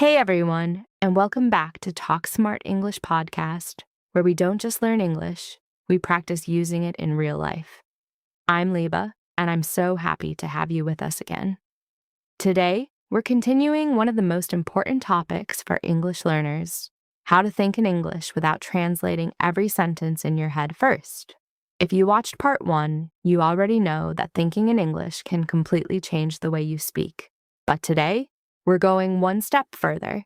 Hey everyone, and welcome back to Talk Smart English podcast, where we don't just learn English, we practice using it in real life. I'm Liba, and I'm so happy to have you with us again. Today, we're continuing one of the most important topics for English learners: how to think in English without translating every sentence in your head first. If you watched part 1, you already know that thinking in English can completely change the way you speak. But today, we're going one step further,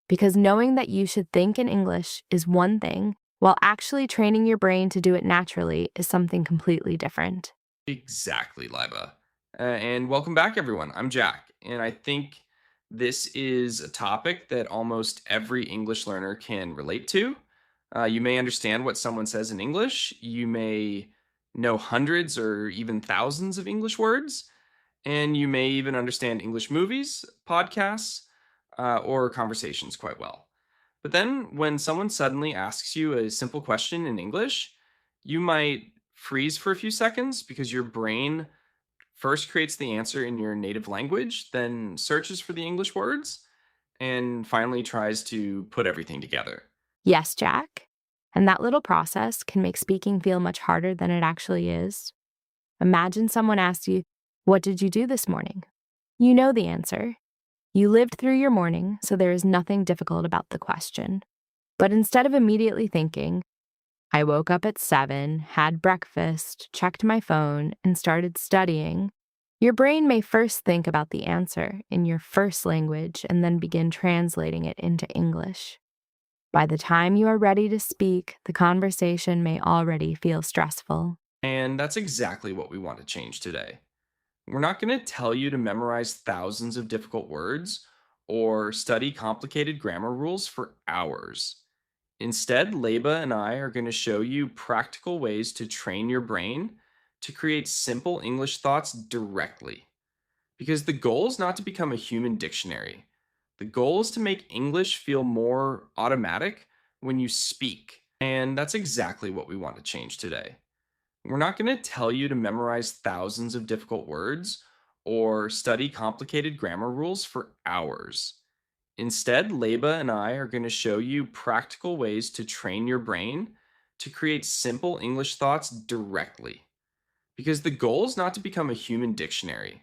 because knowing that you should think in English is one thing, while actually training your brain to do it naturally is something completely different. Exactly, Liba. And welcome back, everyone. I'm Jack, and I think this is a topic that almost every English learner can relate to. You may understand what someone says in English, you may know hundreds or even thousands of English words, and you may even understand English movies, podcasts, or conversations quite well. But then when someone suddenly asks you a simple question in English, you might freeze for a few seconds because your brain first creates the answer in your native language, then searches for the English words, and finally tries to put everything together. Yes, Jack. And that little process can make speaking feel much harder than it actually is. Imagine someone asks you, "What did you do this morning?" You know the answer. You lived through your morning, so there is nothing difficult about the question. But instead of immediately thinking, "I woke up at 7, had breakfast, checked my phone, and started studying," your brain may first think about the answer in your first language and then begin translating it into English. By the time you are ready to speak, the conversation may already feel stressful. And that's exactly what we want to change today. We're not going to tell you to memorize thousands of difficult words or study complicated grammar rules for hours. Instead, Leba and I are going to show you practical ways to train your brain to create simple English thoughts directly. Because the goal is not to become a human dictionary. The goal is to make English feel more automatic when you speak. And that's exactly what we want to change today. We're not going to tell you to memorize thousands of difficult words or study complicated grammar rules for hours. Instead, Leba and I are going to show you practical ways to train your brain to create simple English thoughts directly. Because the goal is not to become a human dictionary.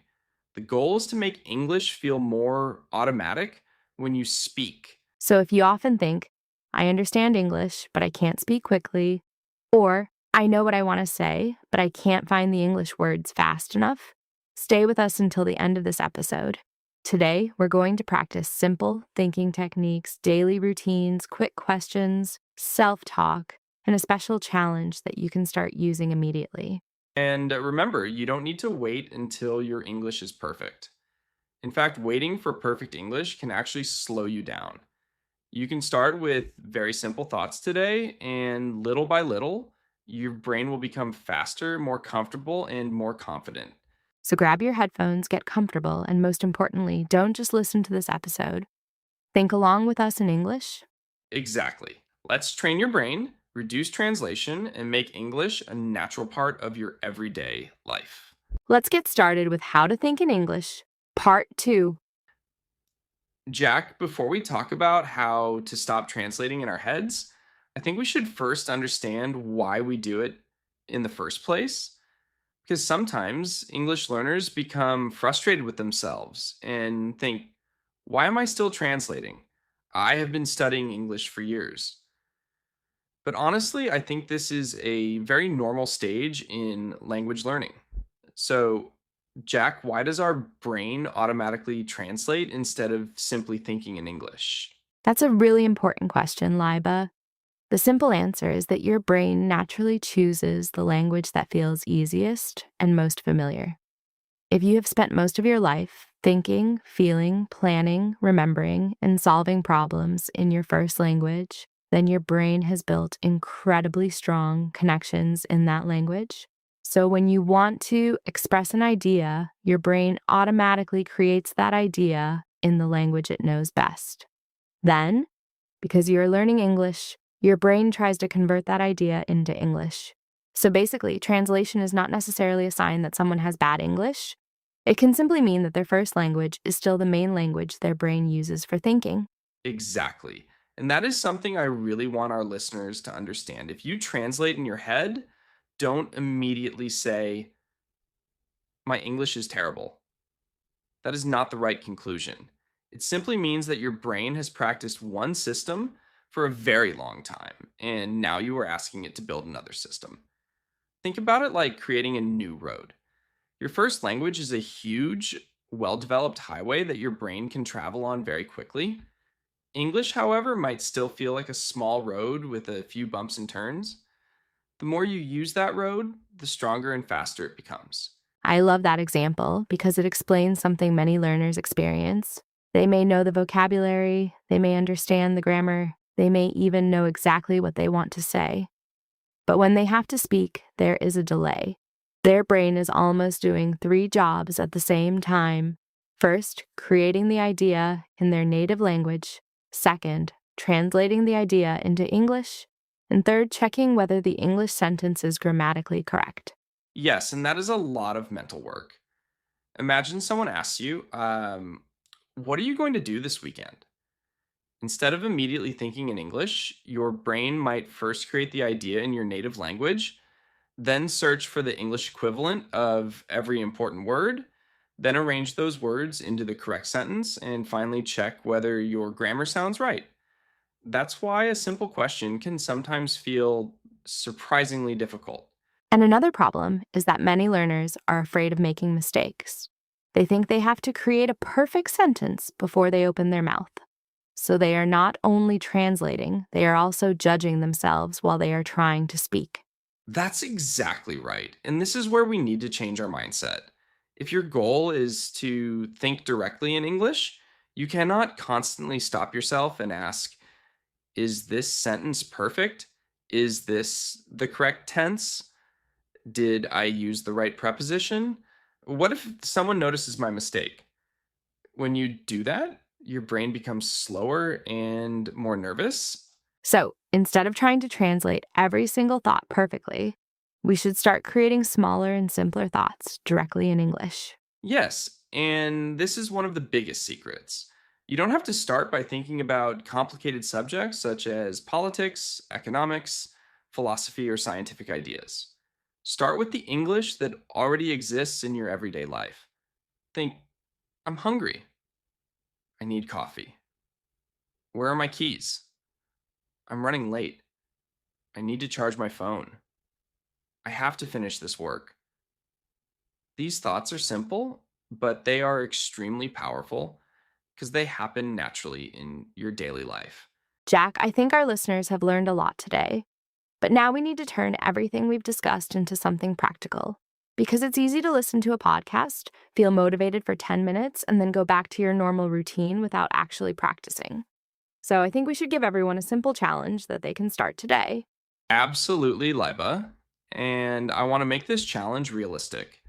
The goal is to make English feel more automatic when you speak. So if you often think, "I understand English, but I can't speak quickly," or "I know what I want to say, but I can't find the English words fast enough," stay with us until the end of this episode. Today, we're going to practice simple thinking techniques, daily routines, quick questions, self-talk, and a special challenge that you can start using immediately. And remember, you don't need to wait until your English is perfect. In fact, waiting for perfect English can actually slow you down. You can start with very simple thoughts today, and little by little, your brain will become faster, more comfortable, and more confident. So grab your headphones, get comfortable, and most importantly, don't just listen to this episode. Think along with us in English. Exactly. Let's train your brain, reduce translation, and make English a natural part of your everyday life. Let's get started with how to think in English, part 2. Jack, before we talk about how to stop translating in our heads, I think we should first understand why we do it in the first place. Because sometimes English learners become frustrated with themselves and think, why am I still translating? I have been studying English for years. But honestly, I think this is a very normal stage in language learning. So, Jack, why does our brain automatically translate instead of simply thinking in English? That's a really important question, Liba. The simple answer is that your brain naturally chooses the language that feels easiest and most familiar. If you have spent most of your life thinking, feeling, planning, remembering, and solving problems in your first language, then your brain has built incredibly strong connections in that language. So when you want to express an idea, your brain automatically creates that idea in the language it knows best. Then, because you're learning English, your brain tries to convert that idea into English. So basically, translation is not necessarily a sign that someone has bad English. It can simply mean that their first language is still the main language their brain uses for thinking. Exactly. And that is something I really want our listeners to understand. If you translate in your head, don't immediately say, my English is terrible. That is not the right conclusion. It simply means that your brain has practiced one system for a very long time, and now you are asking it to build another system. Think about it like creating a new road. Your first language is a huge, well developed highway that your brain can travel on very quickly. English, however, might still feel like a small road with a few bumps and turns. The more you use that road, the stronger and faster it becomes. I love that example because it explains something many learners experience. They may know the vocabulary, they may understand the grammar, they may even know exactly what they want to say. But when they have to speak, there is a delay. Their brain is almost doing three jobs at the same time. First, creating the idea in their native language. Second, translating the idea into English. And third, checking whether the English sentence is grammatically correct. Yes, and that is a lot of mental work. Imagine someone asks you, what are you going to do this weekend? Instead of immediately thinking in English, your brain might first create the idea in your native language, then search for the English equivalent of every important word, then arrange those words into the correct sentence, and finally check whether your grammar sounds right. That's why a simple question can sometimes feel surprisingly difficult. And another problem is that many learners are afraid of making mistakes. They think they have to create a perfect sentence before they open their mouth. So they are not only translating, they are also judging themselves while they are trying to speak. That's exactly right. And this is where we need to change our mindset. If your goal is to think directly in English, you cannot constantly stop yourself and ask, is this sentence perfect? Is this the correct tense? Did I use the right preposition? What if someone notices my mistake? When you do that, your brain becomes slower and more nervous. So instead of trying to translate every single thought perfectly, we should start creating smaller and simpler thoughts directly in English. Yes, and this is one of the biggest secrets. You don't have to start by thinking about complicated subjects such as politics, economics, philosophy, or scientific ideas. Start with the English that already exists in your everyday life. Think, I'm hungry. I need coffee. Where are my keys? I'm running late. I need to charge my phone. I have to finish this work. These thoughts are simple, but they are extremely powerful because they happen naturally in your daily life. Jack, I think our listeners have learned a lot today. But now we need to turn everything we've discussed into something practical. Because it's easy to listen to a podcast, feel motivated for 10 minutes, and then go back to your normal routine without actually practicing. So I think we should give everyone a simple challenge that they can start today. Absolutely, Liba. And I want to make this challenge realistic.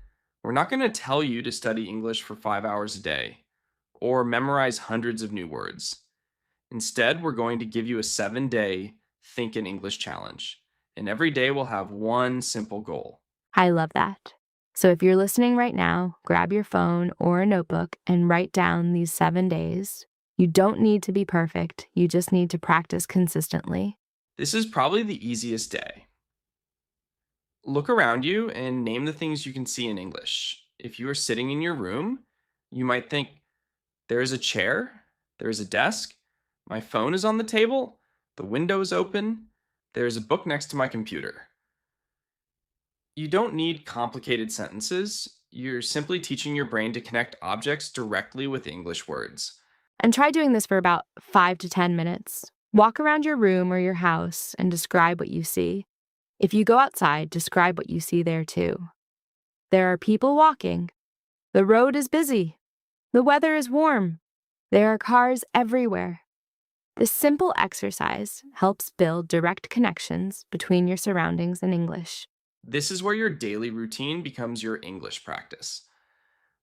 We're not going to tell you to study English for 5 hours a day or memorize hundreds of new words. Instead, we're going to give you a 7-day Think in English challenge. And every day we'll have one simple goal. I love that. So if you're listening right now, grab your phone or a notebook and write down these 7 days. You don't need to be perfect, you just need to practice consistently. This is probably the easiest day. Look around you and name the things you can see in English. If you are sitting in your room, you might think, there is a chair, there is a desk, my phone is on the table, the window is open, there is a book next to my computer. You don't need complicated sentences. You're simply teaching your brain to connect objects directly with English words. And try doing this for about 5 to 10 minutes. Walk around your room or your house and describe what you see. If you go outside, describe what you see there too. There are people walking. The road is busy. The weather is warm. There are cars everywhere. This simple exercise helps build direct connections between your surroundings and English. This is where your daily routine becomes your English practice.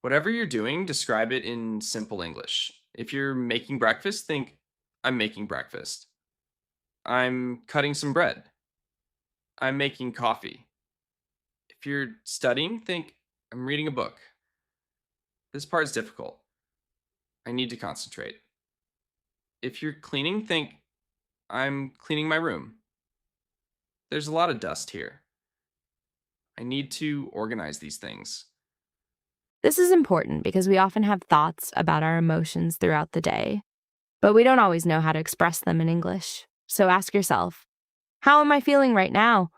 Whatever you're doing, describe it in simple English. If you're making breakfast, think, I'm making breakfast. I'm cutting some bread. I'm making coffee. If you're studying, think, I'm reading a book. This part is difficult. I need to concentrate. If you're cleaning, think, I'm cleaning my room. There's a lot of dust here. I need to organize these things. This is important because we often have thoughts about our emotions throughout the day, but we don't always know how to express them in English. So ask yourself, how am I feeling right now?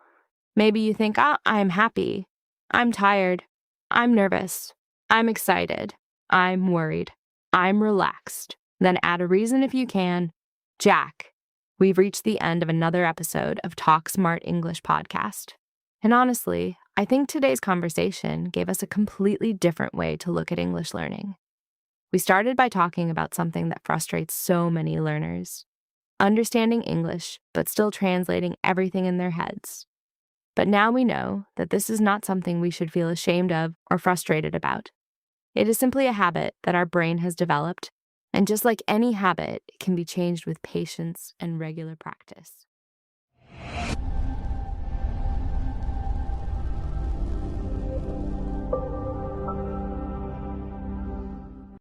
Maybe you think, I'm happy. I'm tired. I'm nervous. I'm excited. I'm worried. I'm relaxed. Then add a reason if you can. Jack, we've reached the end of another episode of Talk Smart English podcast. And honestly, I think today's conversation gave us a completely different way to look at English learning. We started by talking about something that frustrates so many learners: understanding English, but still translating everything in their heads. But now we know that this is not something we should feel ashamed of or frustrated about. It is simply a habit that our brain has developed, and just like any habit, it can be changed with patience and regular practice.